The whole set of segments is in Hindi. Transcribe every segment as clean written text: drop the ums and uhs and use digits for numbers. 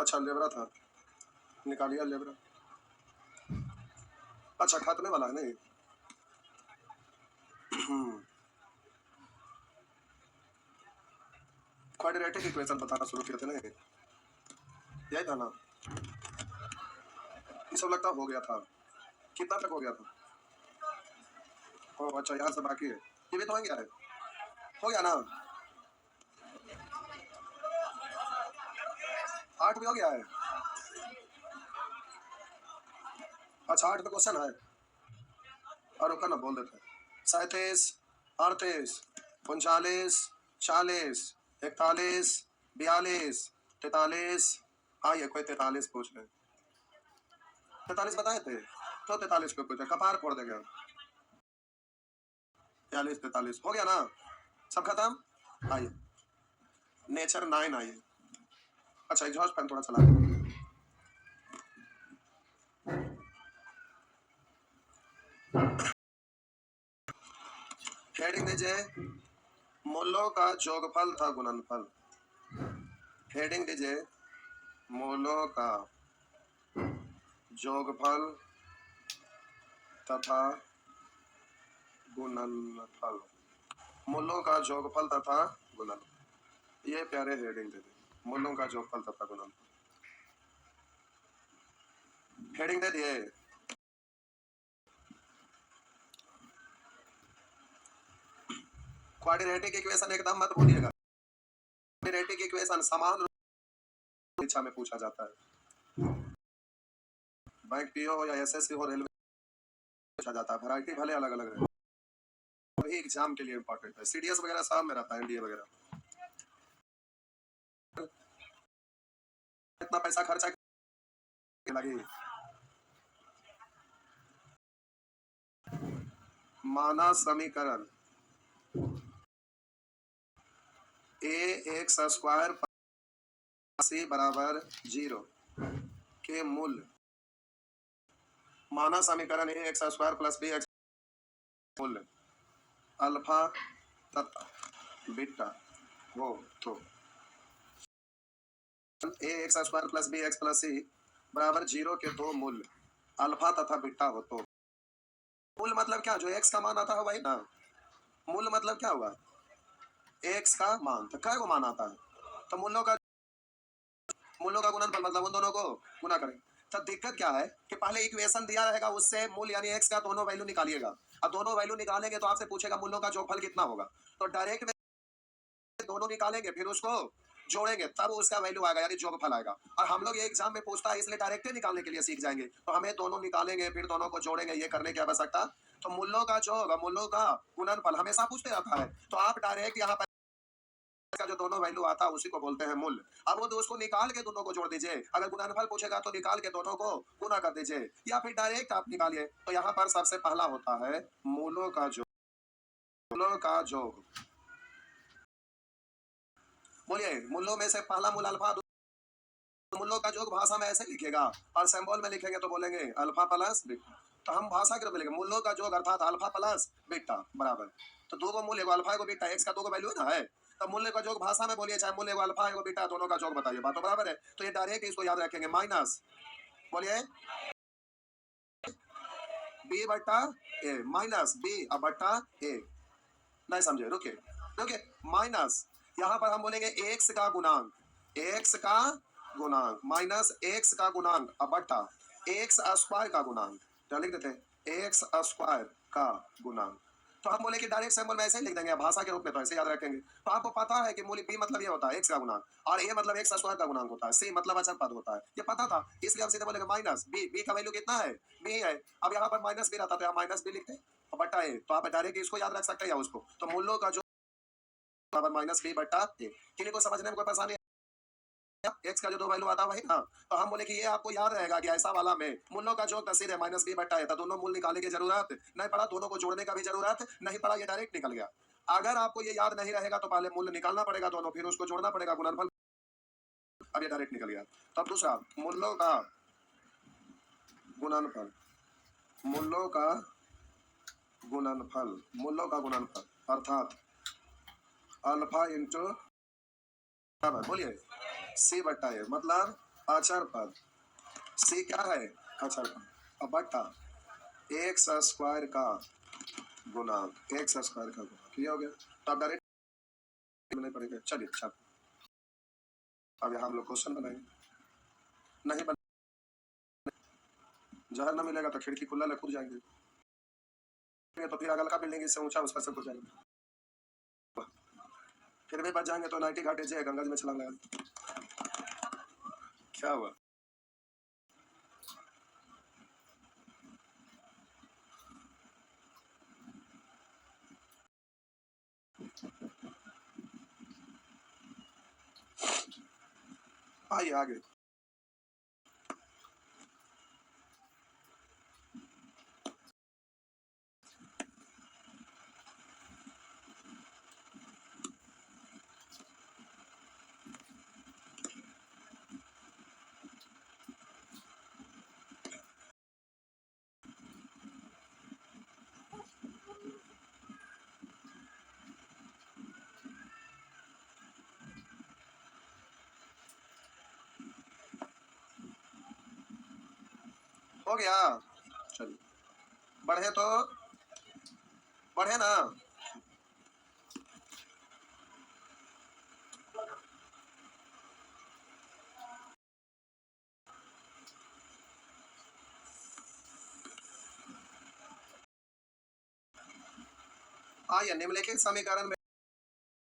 अच्छा लेबरा था, निकालिए लेबरा। अच्छा खातने वाला है नहीं। क्वाड्रेटिक इक्वेशन बताना शुरू किए थे नहीं, यही था ना। ये सब लगता हो गया था, कितना तक हो गया था? ओह अच्छा यहाँ से बाकी है, ये भी तो हो गया है, हो गया ना। 8 भी हो गया है। अच्छा 8 पे क्वेश्चन है, और रुका ना बोल देते हैं। 37, 38, 39, 40, 41, 42, 43। हाँ ये कोई 43 पूछ रहे, 43 बताए थे तो 43 पे पूछा, कपार फोड़ देंगे। 42, 43 हो गया ना, सब खत्म। आइए नेचर 9 आइए। अच्छा एग्जॉस्ट फैन थोड़ा चला दे। हेडिंग दीजिए, मूलों का जोगफल था गुणनफल। हेडिंग दीजिए, मूलों का जोगफल तथा गुणनफल। मूलों का जोगफल तथा गुणनफल, ये प्यारे हेडिंग दे दी, मूलों का जोगफल तथा गुणनफल। हेडिंग दे दिए। क्वाड्रेटिक इक्वेशन एकदम मत भूलिएगा, क्वाड्रेटिक इक्वेशन समान परीक्षा में पूछा जाता है, बैंक पीओ हो या एसएससी हो, रेलवे पूछा जाता है। वैरायटी भले अलग अलग रहे, वही एग्जाम के लिए इंपॉर्टेंट है। सीडीएस वगैरह सब में रहता है, एनडीए वगैरह। इतना पैसा खर्चा लगे। माना समीकरण ए एक्स स्क्वायर सी बराबर 0 के मूल, माना समीकरण A X square plus B X मूल अल्फा तथा बीटा हो तो A X square plus B X plus C बराबर 0 के दो मूल अल्फा तथा बीटा हो तो। मूल मतलब क्या, जो एक्स का मान आता है वही ना। मूल मतलब क्या हुआ, एक्स का मान, तो क्या को मान आता है, तो मूलों का गुणनफल मतलब उन दोनों को गुना करें। तो दिक्कत क्या है कि पहले इक्वेशन दिया रहेगा, उससे मूल यानी एक्स का दोनों वैल्यू निकालिएगा। अब दोनों वैल्यू निकालेंगे तो आपसे पूछेगा मूलों का जोगफल कितना होगा, तो डायरेक्ट में दोनों निकालेंगे फिर उसको जोड़ेंगे तब उसका वैल्यू आएगा, यानी जोगफल आएगा। और हम लोग ये एग्जाम में पूछता है इसलिए डायरेक्ट निकालने के लिए सीख जाएंगे, तो हमें दोनों निकालेंगे फिर दोनों को जोड़ेंगे, ये करने की आवश्यकता। तो मूलों का जोग, मूलों का गुणनफल हमेशा पूछते रहता है, तो आप डायरेक्ट यहाँ पर का जो दोनों वैल्यू आता है उसी को बोलते हैं मूल। अब वो उसको निकाल के दोनों को जोड़ दीजिए, अगर गुणनफल पूछेगा तो निकाल के दोनों को गुना कर दीजिए, या फिर डायरेक्ट आप निकालिए। तो यहाँ पर सबसे पहला होता है मूलों का जोग। मूलों का जोग, बोलिए मूलों में से पहला मूल अल्फा, मूलों का जोग भाषा में ऐसे लिखेगा, और सिंबल में लिखेंगे तो बोलेंगे अल्फा प्लस बीटा। तो हम भाषा के रूप में लिखेंगे मूलों का जोग अर्थात अल्फा प्लस बीटा बराबर, तो दो को मूल, एगो अल्फा एगो बीटा, एक्स का दो को वैल्यू है ना है, तो मूल्य का जोग भाषा में बोलिए, चाहे मूल्य एगो अल्फा एगो बीटा, दोनों का जोग बताइए, बात तो बराबर है। तो ये डायरेक्ट इसको याद रखेंगे, माइनस बोलिए बी बट्टा ए, माइनस बी अब बट्टा ए। नहीं समझे, रुके रुके, माइनस यहाँ पर हम बोलेंगे एक्स का गुणांक, एक्स का गुणांक माइनस एक्स का गुणांक अब बट्टा एक्स स्क्वायर का गुणांक, क्या लिख देते हैं, एक्स स्क्वायर का गुणांक। तो हम बोले कि डायरेक्ट सिंबल में ऐसे ही लिख देंगे, भाषा के रूप में तो ऐसे याद रखेंगे। तो आपको पता है कि मूल बी मतलब ये होता है एक्स का गुणांक, और ए मतलब एक्स स्क्वायर का गुणांक होता है, सी मतलब अचर पद होता है, ये पता था, इसलिए हम सीधे बोलेंगे माइनस बी, बी का वैल्यू कितना है, बी है। अब यहाँ पर माइनस बी रहता तो यहाँ माइनस बी लिखते बट्टा ए, तो आप डायरेक्ट इसको याद रख सकते हैं या उसको। तो मूलों का जो बराबर माइनस बी बट्टा ए, किन्हीं को समझने में कोई परेशानी एक्स का जो दो वैल्यू आता है वही ना। तो हम बोले कि ये आपको याद रहेगा कि ऐसा वाला में मूलों का जो तस्वीर है माइनस बी बट्टा है, तो दोनों मूल निकालने की जरूरत नहीं पड़ा, दोनों को जोड़ने का भी जरूरत नहीं पड़ा, ये डायरेक्ट निकल गया। अगर आपको ये याद नहीं रहेगा तो पहले मूल्य निकालना पड़ेगा दोनों, फिर उसको जोड़ना पड़ेगा गुणनफल, अब ये डायरेक्ट निकल गया। तब दूसरा मूलों का गुणनफल, मूलों का गुणनफल, मूलों का गुणनफल अर्थात अल्फा इंटू, बोलिए सी बट्टा ए, मतलब अचर पद, सी क्या है अचर पद, अब बट्टा एक्स स्क्वायर का गुणांक, एक्स स्क्वायर का गुणांक, ये हो गया। तो अब डायरेक्ट नहीं पड़ेगा। चलिए अच्छा, अब यहाँ हम लोग क्वेश्चन बनाएंगे, नहीं बन जहर ना मिलेगा तो खिड़की खुला ले कूद जाएंगे, तो फिर अगल का बिल्डिंग इससे ऊंचा उस पर से कूद जाएंगे, फिर भी बच जाएंगे तो नाइटी घाटे से गंगा जी में छलांग लगा। क्या हुआ? आइए आगे। हो गया, चलिए बढ़े तो बढ़े ना। आइए निम्नलिखित समीकरण में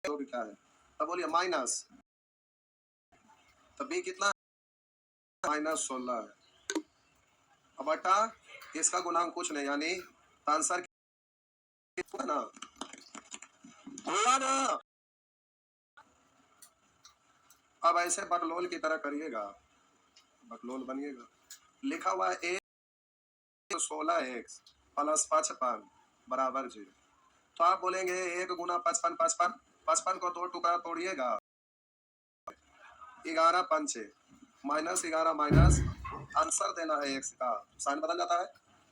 जो भी क्या है, तो बोलिए माइनस, तो बी कितना -16 है, अब बटा इसका गुणांक कुछ नहीं, यानी आंसर हुआ ना, हुआ ना। अब ऐसे बकलोल की तरह करिएगा, बकलोल बनिएगा। लिखा हुआ है 16x प्लस 55 बराबर 0, तो आप बोलेंगे 1 गुना 55 55, 55 को 2 टुकड़ा तोड़िएगा, 11 पंचे -11 माइनस आंसर देना है x का, साइन बदल जाता है,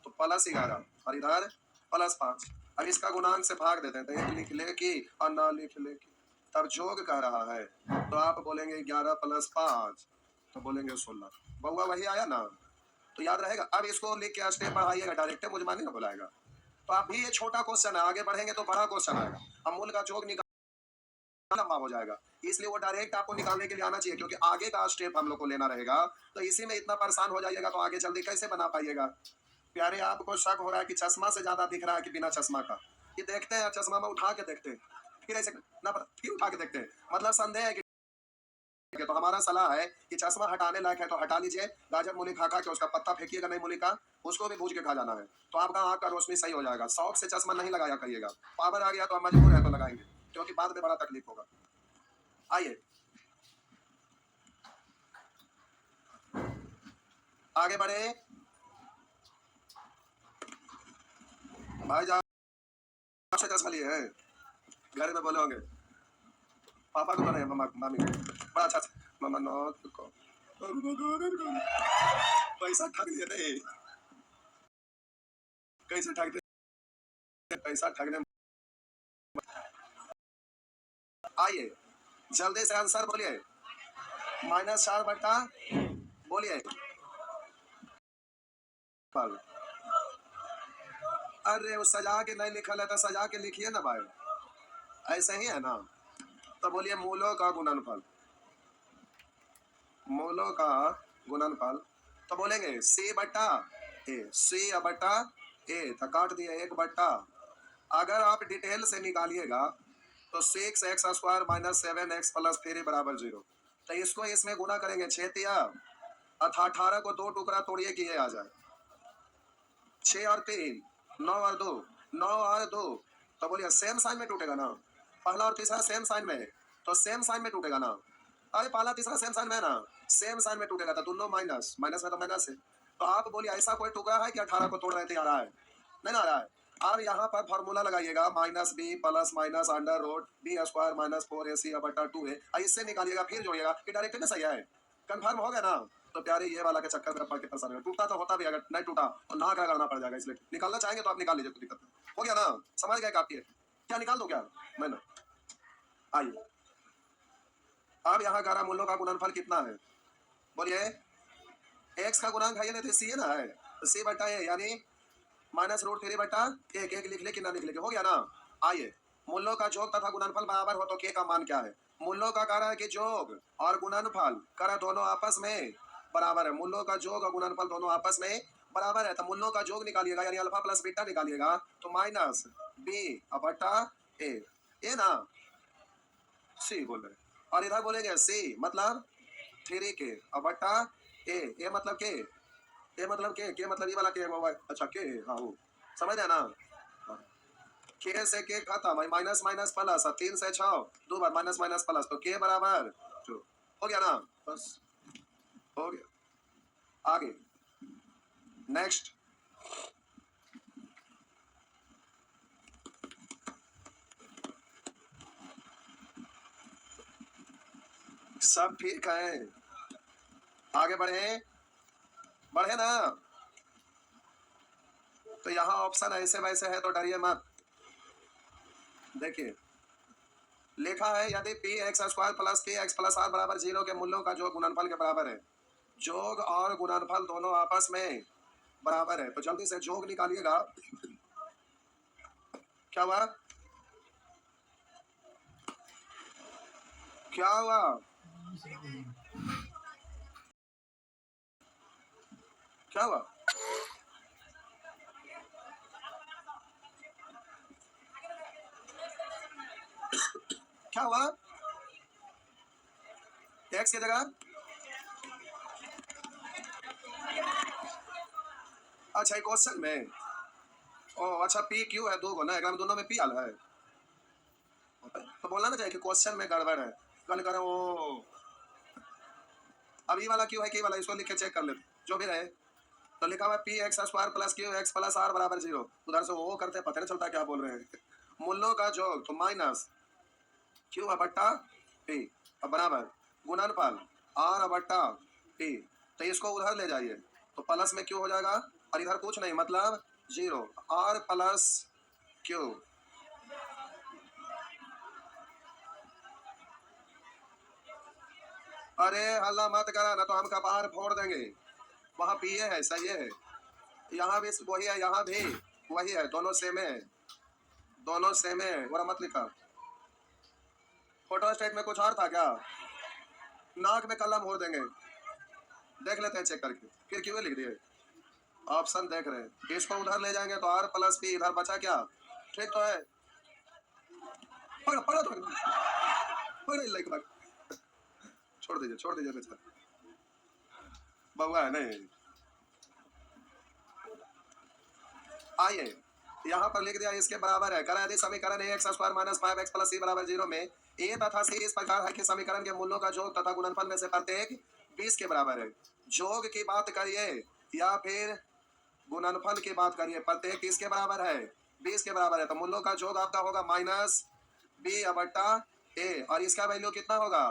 तो +11 और इधर +5। अब इसका गुणांक से भाग देते हैं, तो एक लिख ले कि और ना लिख ले कि, तब जोग कर रहा है, तो आप बोलेंगे 11 + 5, तो बोलेंगे 16। बहुआ वही आया ना, तो याद रहेगा। अब इसको लिख के स्टेप बढ़ाइएगा, डायरेक्ट मुझे मानिए ना बुलाएगा, तो आप भी ये छोटा क्वेश्चन है, आगे बढ़ेंगे तो बड़ा क्वेश्चन आएगा, अब मूल का जोग निकाल लंबा हो जाएगा, इसलिए वो डायरेक्ट आपको निकालने के लिए आना चाहिए, क्योंकि आगे का स्टेप हम लोग को लेना रहेगा, तो इसी में इतना परेशान हो जाइएगा तो आगे जल्दी कैसे बना पाइएगा। प्यारे आपको शक हो रहा है कि चश्मा से ज्यादा दिख रहा है कि बिना चश्मा का, ये देखते हैं चश्मा में उठा के देखते हैं, फिर ऐसे ना फिर उठा के देखते हैं, मतलब संदेह है कि तो हमारा सलाह है कि चश्मा हटाने लायक है तो हटा लीजिए, गाजर मूली खा खा के उसका पत्ता फेंकिएगा नहीं, मूली का उसको भी भूज के खा जाना है, तो आपका आंख का रोशनी सही हो जाएगा। शौक से चश्मा नहीं लगाया करिएगा, पावर आ गया तो आप मजबूर है तो लगाएंगे, क्योंकि बाद में बड़ा तकलीफ होगा। आइए आगे बढ़े भाई, जा से चश्मा लिए हैं, घर में बोले होंगे पापा को तो नहीं, मामा मामी को बड़ा अच्छा मामा नौत को पैसा ठग लिए नहीं, कैसे ठगते, पैसा ठगने। आइए जल्दी से आंसर बोलिए, -4 बटा बोलिए, अरे वो सजा के नहीं लिखा है तो सजा के लिखिए ना भाई, ऐसे ही है ना। तो बोलिए मूलों का गुणनफल, मूलों का गुणनफल, तो बोलेंगे सी बटा ए, सी बटा ए, तो काट दिए 1 बटा, अगर आप डिटेल से निकालिएगा तो 6x² - 7x + 3 बराबर 0, तो इसको इसमें गुना करेंगे 6 अथा 18 को 2 टुकड़ा तोड़िए कि ये आ जाए, 6 और 3 9 और 2 9 और 2, तो बोलिए सेम साइन में टूटेगा ना, पहला और तीसरा सेम साइन में है, तो सेम साइन में टूटेगा ना, अरे पहला तीसरा सेम साइन में है ना, सेम साइन में टूटेगा, तो दोनों माइनस माइनस में तो माइनस है, तो आप बोलिए ऐसा कोई टुकड़ा है कि 18 को तोड़ रहे थे, आ रहा है नहीं ना आ रहा है। अब यहाँ पर फॉर्मूला लगाइएगा -b plus minus under root b² - 4ac/2 है, इससे निकालिएगा फिर जोड़िएगा कि डायरेक्ट में सही है, कंफर्म हो गया ना। तो प्यारे ये वाला के चक्कर में पड़ के परेशान है, टूटा तो होता भी, अगर नहीं टूटा तो नाक लगाना पड़ जाएगा, इसलिए निकालना चाहेंगे तो आप निकाल लीजिए, कोई दिक्कत नहीं, हो गया ना, समझ गए काफी है, क्या निकाल दो क्या मैं ना। आइए अब यहाँ 11 मूलों का गुणनफल कितना है, बोलिए एक्स का गुणांक है या नहीं, तो सी है ना, है तो सी बटा ए, यानी -√3 बटा एक, एक लिख ले कि ना लिख ले, हो गया ना। आइए, मूल्यों का जोग तथा गुणनफल बराबर हो तो के का मान क्या है। मूल्यों का कह रहा है कि जोग और गुणनफल कह रहा है दोनों आपस में बराबर है। मूल्यों का जोग और गुणनफल दोनों आपस में बराबर है, तो मूल्यों का जोग निकालिएगा यानी अल्फा प्लस बीटा निकालिएगा, तो माइनस बी बटा ए ना, सी बोल रहे, और इधर बोलेंगे सी मतलब 3 के बटा ए मतलब के, ए मतलब के मतलब ये वाला के, अच्छा के, हाँ वो समझ रहे ना। के से के खाता भाई, माइनस माइनस प्लस, 3 से 6 दो बार माइनस माइनस प्लस, तो के बराबर 2 हो गया ना, बस हो गया। आगे नेक्स्ट, सब ठीक है, आगे बढ़े बढ़े ना। तो यहाँ ऑप्शन ऐसे वैसे है तो डरिए मत। देखिए लिखा है यदि P X square plus P X plus R बराबर 0 के मूल्यों का जोग गुणनफल के बराबर है। जोग और गुणनफल दोनों आपस में बराबर है, तो जल्दी से जोग निकालिएगा। क्या हुआ, क्या हुआ, क्या हुआ, क्या हुआ, एक्स की जगह, अच्छा क्वेश्चन में, ओ अच्छा पी क्यू है दो को ना, एग्जाम दोनों में पी आल है, तो बोलना ना चाहिए कि क्वेश्चन में गड़बड़ है, कल करो वो अभी वाला क्यू है कि वाला, इसको लिख के चेक कर ले जो भी रहे। तो लिखा हुआ P X square plus Q X plus R बराबर 0, उधर से वो करते पता नहीं चलता क्या बोल रहे हैं। मूल्यों का जोग तो माइनस क्यू बट्टा पी बराबर गुणनफल आर बट्टा पी, तो इसको उधर ले जाइए तो प्लस में क्यू हो जाएगा, और इधर कुछ नहीं मतलब 0 आर प्लस क्यू। अरे हल्ला मत करा ना तो हम कपार फोड़ देंगे, वहाँ पीए है सही है, यहाँ भी वही है, यहाँ भी वही है, दोनों सेम है, दोनों सेम है, वरा मत लिखा। फोटो स्टेट में कुछ और था क्या, नाक में कलम हो देंगे, देख लेते हैं चेक करके, फिर क्यों लिख दिए, ऑप्शन देख रहे हैं, इसको उधर ले जाएंगे तो आर प्लस पी, इधर बचा क्या, ठीक तो है, पढ़ो पढ़ो तो पढ़ो लाइक बात, छोड़ दीजिए बेचारा बउआ है नहीं। आइए यहाँ पर लिख दिया इसके बराबर है, करा यदि समीकरण A X square minus 5x plus C बराबर 0 में ए तथा सी इस प्रकार है कि समीकरण के मूल्यों का जोग तथा गुणनफल में से प्रत्येक 20 के बराबर है। जोग की बात करिए या फिर गुणनफल की बात करिए, प्रत्येक किसके बराबर है, 20 के बराबर है, तो मूल्यों का जोग आपका होगा माइनस बी बट्टा ए, और इसका वैल्यू कितना होगा,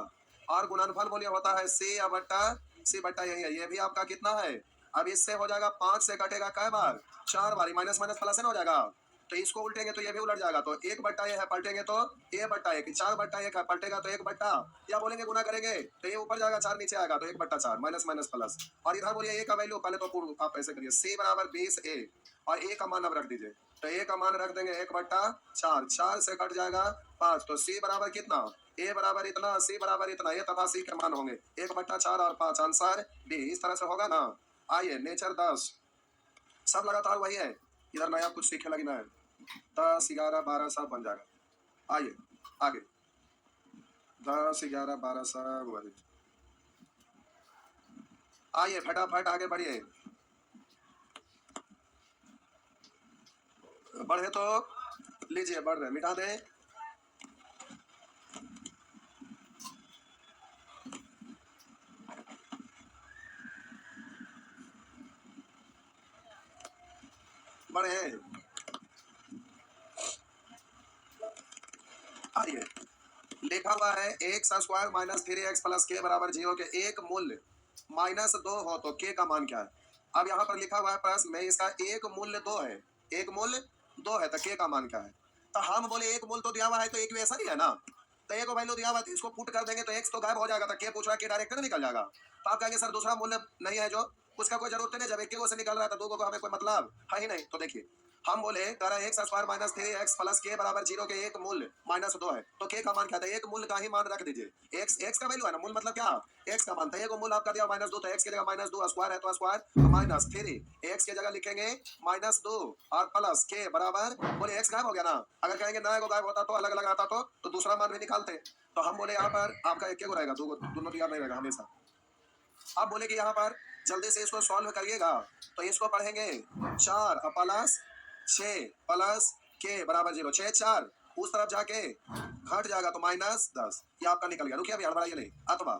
और गुणनफल बोलिए होता है सी बट्टा सी बट्टा यही है, ये भी आपका कितना है, अब इससे हो जाएगा 5 से कटेगा कै बार, 4 बार, माइनस माइनस प्लस है ना हो जाएगा, तो इसको उल्टेंगे तो ये भी उलट जाएगा, तो 1 बट्टा ये है, पलटेंगे तो ए बट्टा 1, 4 बट्टा 1 है, पलटेगा तो 1 बट्टा, या बोलेंगे गुना करेंगे तो ये ऊपर जाएगा 4 नीचे आएगा तो 1 बट्टा 4 माइनस माइनस प्लस, और इधर बोलिए ए का वैल्यू पहले तो पूर्ण आप ऐसे करिए सी बराबर 20 ए, और ए का मान अब रख दीजिए, तो ए का मान रख देंगे 1 बट्टा 4, 4 से कट जाएगा 5, तो सी बराबर कितना, ए बराबर इतना, सी बराबर इतना, ए तथा सी के मान होंगे 1 बट्टा 4 और 5, आंसर बी, इस तरह से होगा ना। आइए नेचर 10, सब लगातार वही है, इधर नया कुछ सीखे लगना है, 10 11 12 सब बन जाएगा। आइए आगे 10 11 12 सब वही, आइए फटाफट आगे बढ़िए, बढ़े तो लीजिए, बढ़ रहे मिटा दें, बढ़े, आइए लिखा हुआ है x square minus 3x plus के बराबर 0 के एक मूल्य -2 हो तो के का मान क्या है। अब यहाँ पर लिखा हुआ है प्रश्न में इसका एक मूल्य 2 है, एक मूल्य 2 है तो के का मान क्या है, तो हम बोले एक मूल्य तो दिया हुआ है तो इक्वेशन ही है ना, तो ए को वैल्यू दिया हुआ, तो इसको पुट कर देंगे तो एक्स तो गायब हो जाएगा, तो के पूछ रहा है के डायरेक्ट ना निकल जाएगा। तो आप कहेंगे सर दूसरा मूल्य नहीं है जो, उसका कोई जरूरत नहीं, जब एक को से निकल रहा है तो दो को हमें कोई मतलब है ही नहीं। तो देखिए हम बोले कह रहे x square minus 3x plus के बराबर 0 के एक मूल्य माइनस 2 है, तो के का मान क्या था, एक मूल्य का ही मान रख दीजिए। एक्स एक्स का वैल्यू है ना, मूल्य मतलब क्या, एक्स का मान था, एक मूल्य आपका दिया माइनस 2, तो एक्स की जगह माइनस 2 स्क्वायर है तो स्क्वायर माइनस 3, एक्स की जगह लिखेंगे माइनस 2 और प्लस के बराबर, बोले एक्स गायब हो गया ना, अगर कहेंगे ना गायब होता तो अलग अलग आता तो दूसरा मान भी निकालते। तो हम बोले यहाँ पर आपका एक को रहेगा, दोनों याद नहीं रहेगा हमेशा। आप बोले कि यहाँ पर जल्दी से इसको सॉल्व करिएगा, तो इसको पढ़ेंगे 4 प्लस 6 प्लस के बराबर 0, 6 4 उस तरफ जाके घट जाएगा तो माइनस 10, ये आपका निकल गया। रुकिए अभी हड़बड़ाइए नहीं। अथवा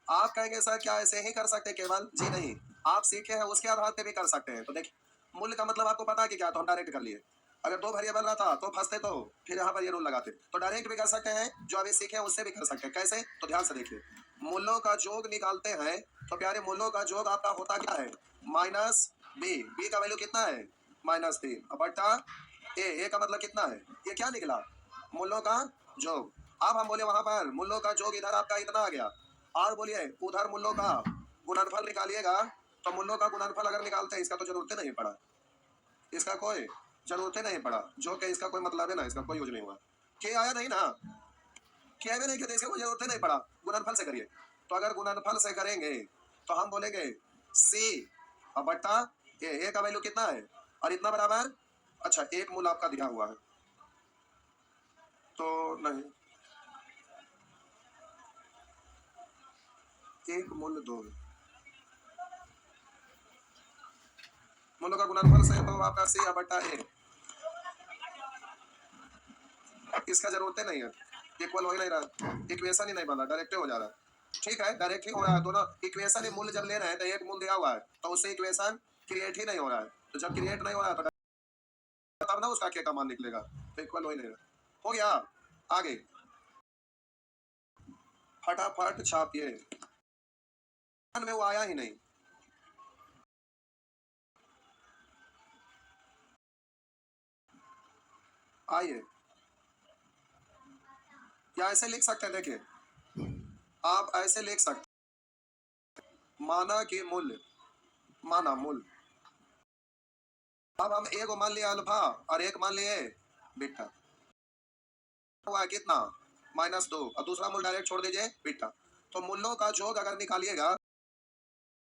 आप कहेंगे सर क्या ऐसे ही कर सकते केवल, जी नहीं, आप सीखे हैं उसके आधार पे भी कर सकते हैं। तो देखिए मूल्य का मतलब आपको पता है कि क्या, तो हम डायरेक्ट कर लिए। अगर दो वेरिएबल रहा था तो फंसते, तो फिर यहाँ पर ये रूल लगाते। तो डायरेक्ट भी कर सकते हैं, जो अभी सीखे हैं उससे भी कर सकते हैं। कैसे, तो ध्यान से देखिए, मूल्यों का जोग निकालते हैं तो प्यारे मूल्यों का जोग आपका होता क्या है, माइनस बी, बी का वैल्यू कितना है माइनस 3 बटा ए का मतलब कितना है, ये क्या निकला मूल्यों का जोग। अब हम बोले वहां पर मूल्यों का जोग इधर आपका इतना आ गया, और बोलिए उधर मूल्यों का गुणनफल निकालिएगा, तो मूल्यों का गुणनफल अगर निकालते हैं, इसका तो जरूरत नहीं पड़ा, इसका कोई जरूरत नहीं पड़ा, जो कि इसका कोई मतलब है ना, इसका कोई यूज नहीं हुआ, के आया नहीं ना, के आया नहीं, इसका कोई जरूरत नहीं पड़ा, गुणनफल से करिए। तो अगर गुणनफल से करेंगे तो हम बोलेंगे सी बट्टा ए का वैल्यू कितना है और इतना बराबर, अच्छा एक मूल आपका दिया हुआ है तो नहीं, एक मूल 2 मूलों का गुणनफल से तो आपका सी बट्टा ए, इसका जरूरत नहीं है, इक्वल हो ही नहीं रहा, इक्वेशन ही नहीं बना, डायरेक्ट हो जा रहा है। ठीक है डायरेक्ट ही हो रहा है, दोनों इक्वेशन ही मूल्य जब ले रहे हैं तो एक मूल्य दिया हुआ है तो उससे इक्वेशन क्रिएट ही नहीं हो रहा है, तो जब क्रिएट नहीं हो रहा है तो तब ना उसका के का मान निकलेगा, तो इक्वल हो ही नहीं रहा। हो गया, आगे फटाफट छापिए, में वो आया ही नहीं, आइए या ऐसे लिख सकते हैं, देखिए आप ऐसे लिख सकते, माना कि मूल्य, माना मूल्य, अब हम एक मान लिया अल्फा और एक मान लिए बीटा, हुआ है कितना माइनस 2 और दूसरा मूल्य डायरेक्ट छोड़ दीजिए बीटा, तो मूल्यों का जोग अगर निकालिएगा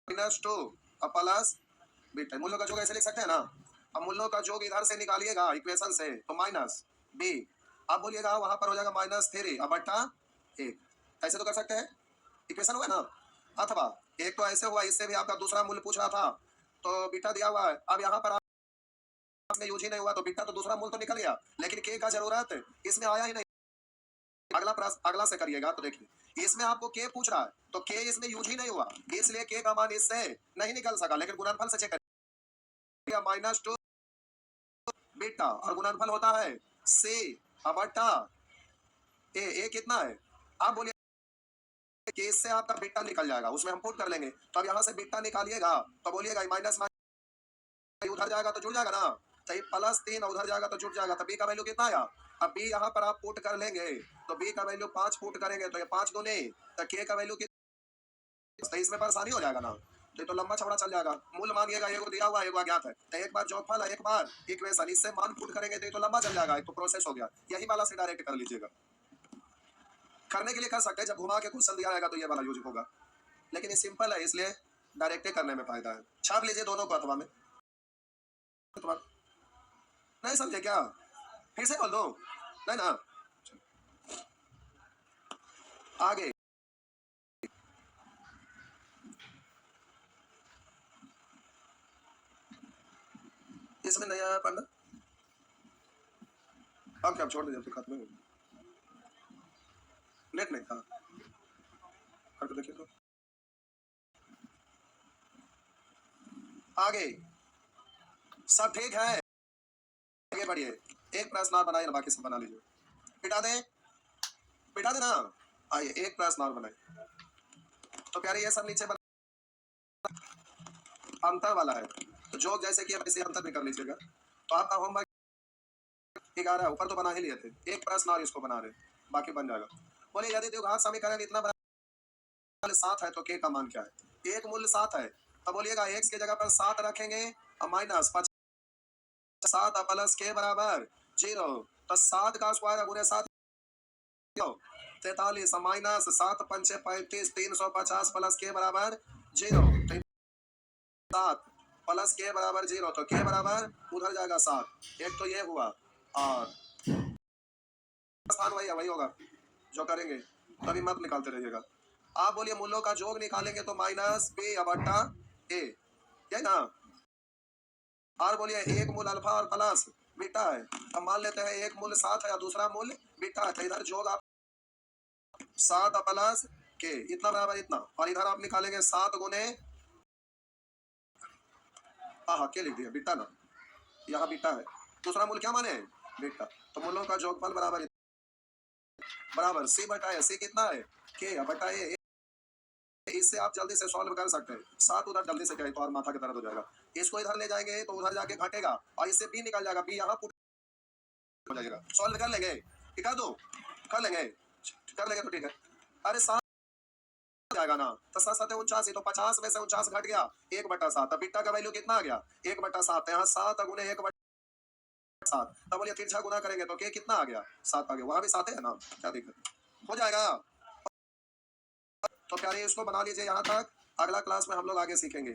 माइनस 2 और प्लस बीटा, मूल्यों का जोग ऐसे लिख सकते हैं ना। अब मूल्यों का जोग इधर से निकालिएगा इक्वेशन से तो माइनस बी, अब बोलिएगा वहां पर हो जाएगा माइनस 3 और बट्टा 1, ऐसे तो कर सकते हैं, इक्वेशन हुआ ना। अथवा एक तो ऐसे हुआ, इससे भी आपका दूसरा मूल्य पूछ रहा था तो बीटा दिया हुआ है, अब यहाँ पर आपने यूज ही नहीं हुआ तो बीटा तो दूसरा मूल्य तो निकल गया, लेकिन के का जरूरत इसमें आया ही नहीं। अगला प्रश्न अगला से करिएगा, तो देखिए इसमें आपको के पूछ रहा है तो के इसमें यूज ही नहीं हुआ, इसलिए के का मान इससे नहीं निकल सका, लेकिन गुणनफल से चेक करिएगा माइनस 2 बीटा और गुणनफल होता है सी बट्टा ए कितना है, आप बोलिए कि इससे आपका बीटा निकल जाएगा, उसमें हम पुट कर लेंगे, तो अब यहाँ से बीटा निकालिएगा तो बोलिएगा माइनस उधर जाएगा तो जुड़ जाएगा ना, तो प्लस 3 उधर जाएगा तो जुड़ जाएगा, तो बी का वैल्यू कितना आया, अब बी यहाँ पर आप पुट कर लेंगे तो बी का वैल्यू 5 पुट करेंगे तो ये 5 दूनी, तो के का वैल्यू कितना, तो इसमें परेशानी हो जाएगा ना, तो लंबा चौड़ा चल जाएगा। मूल मांगिएगा, एगो दिया हुआ एगो अज्ञात है, तो एक बार जोगफल है एक बार इक्वेशन, इससे मान पुट करेंगे तो लंबा चल जाएगा, तो प्रोसेस हो गया, यही वाला से डायरेक्ट कर लीजिएगा, करने के लिए कर सकते हैं, जब घुमा के क्वेश्चन दिया रहेगा तो ये वाला यूज होगा, लेकिन ये सिंपल है इसलिए डायरेक्ट करने में फायदा है। छाप लीजिए दोनों को अथवा में, नहीं समझे क्या, फिर से बोल दो, नहीं ना, आगे इसमें नहीं आया पढ़ना, अब क्या छोड़ दीजिए, तो खत्म हो, नेट नहीं था, करके देखिए तो आगे सब ठीक है, आगे बढ़िए, एक प्रश्न और बनाइए, बाकी सब बना लीजिए, पिटा दें, पिटा देना, आइए एक प्रश्न और बनाइए, तो प्यारे ये सब नीचे अंतर वाला है, तो जो जैसे कि वैसे अंतर भी कर लीजिएगा, तो आपका होमवर्क 11 ऊपर तो बना ही लिए थे, एक प्रश्न और इसको बना रहे, बाकी बन जाएगा। बोले यदि द्विघात समीकरण इतना बड़ा 7 है तो के का मान क्या है? एक मूल्य 7 है, तो बोलिएगा x की जगह पर 7 रखेंगे और माइनस 7 प्लस के बराबर 0, तो 7 का स्क्वायर गुणे 7 43 माइनस 7 पंचे 35 350 प्लस के बराबर 0, 7 प्लस के बराबर 0, तो के बराबर उधर जाएगा 7। एक तो ये हुआ, और स्थान वही होगा जो करेंगे, तभी मत निकालते रहिएगा। आप बोलिए मूल्यों का जोग निकालेंगे तो माइनस बी बट्टा ए, ये ना। और बोलिए एक मूल अल्फा और प्लस बीटा है, अब मान लेते हैं एक मूल 7 है और दूसरा मूल बीटा है, तो इधर जोग आप 7 प्लस के इतना बराबर इतना, और इधर आप निकालेंगे 7 गुने, हाँ के लिख दिया बीटा ना, यहाँ बीटा है, दूसरा मूल क्या माने बीटा, तो मूलों का जोगफल बराबर सी बटा ए, सी कितना है के बटा ए। इससे आप जल्दी से सॉल्व कर सकते हैं, 7 उधर जल्दी से करें तो और माथा के दर्द हो जाएगा, इसको इधर ले जाएंगे तो उधर जाके घटेगा और इससे बी निकल जाएगा, बी यहाँ हो जाएगा, सॉल्व कर लेंगे, ठीक है, कर लेंगे तो ठीक है। अरे 7 जाएगा ना, तो 7 7 49, तो 50 में से 49 घट गया 1/7, तब बीटा का वैल्यू कितना आ गया 1/7, यहाँ 7 गुने 1/7, तब बोलिए तिरछा गुना करेंगे तो के कितना आ गया 7 आ गया, वहां भी 7 है ना, क्या दिक्कत हो जाएगा। तो प्यारे इसको बना लीजिए यहाँ तक, अगला क्लास में हम लोग आगे सीखेंगे,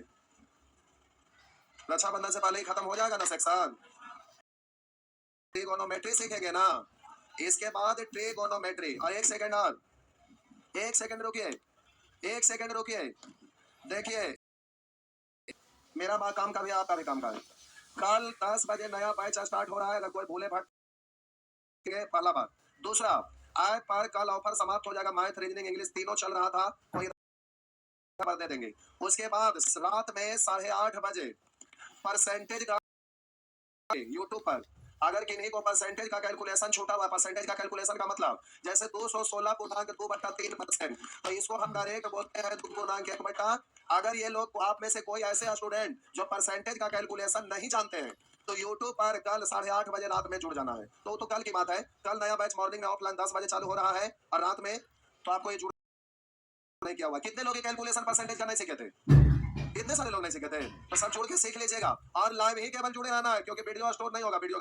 रक्षाबंधन से पहले ही खत्म हो जाएगा ना सेक्शन, ट्रिगोनोमेट्री सीखेंगे ना, इसके बाद ट्रिगोनोमेट्री। और एक सेकंड रुकिए, देखिए मेरा काम का भी आपका भी काम का है, कल 10 बजे नया बैच स्टार्ट हो रहा है, अगर कोई भूले भटके, पहला बात। दूसरा, ऐप पर कल ऑफर समाप्त हो जाएगा, मैथ रीजनिंग इंग्लिश तीनों चल रहा था, कोई दे देंगे। उसके बाद रात में 8:30 बजे परसेंटेज का यूट्यूब पर, अगर किन्हीं को परसेंटेज का कैलकुलेशन छूटा हुआ, परसेंटेज का कैलकुलेशन का मतलब जैसे 216.2/3%, तो इसको हम डायरेक्ट बोलते हैं 2 1, अगर ये लोग आप में से कोई ऐसे स्टूडेंट जो परसेंटेज का कैलकुलेशन नहीं जानते हैं, तो यूट्यूब पर कल 8:30 बजे रात में जुड़ जाना है। तो कल की बात है, कल नया बैच मॉर्निंग में ऑफलाइन 10 बजे चालू हो रहा है और रात में, तो आपको ये नहीं किया हुआ। कितने लोग कैलकुलेशन परसेंटेज का नहीं सीखे थे? इतने सारे लोग नहीं सीखे थे, तो सब छोड़ के सीख लीजिएगा और लाइव ही केवल जुड़े रहना है, क्योंकि वीडियो स्टोर नहीं होगा, वीडियो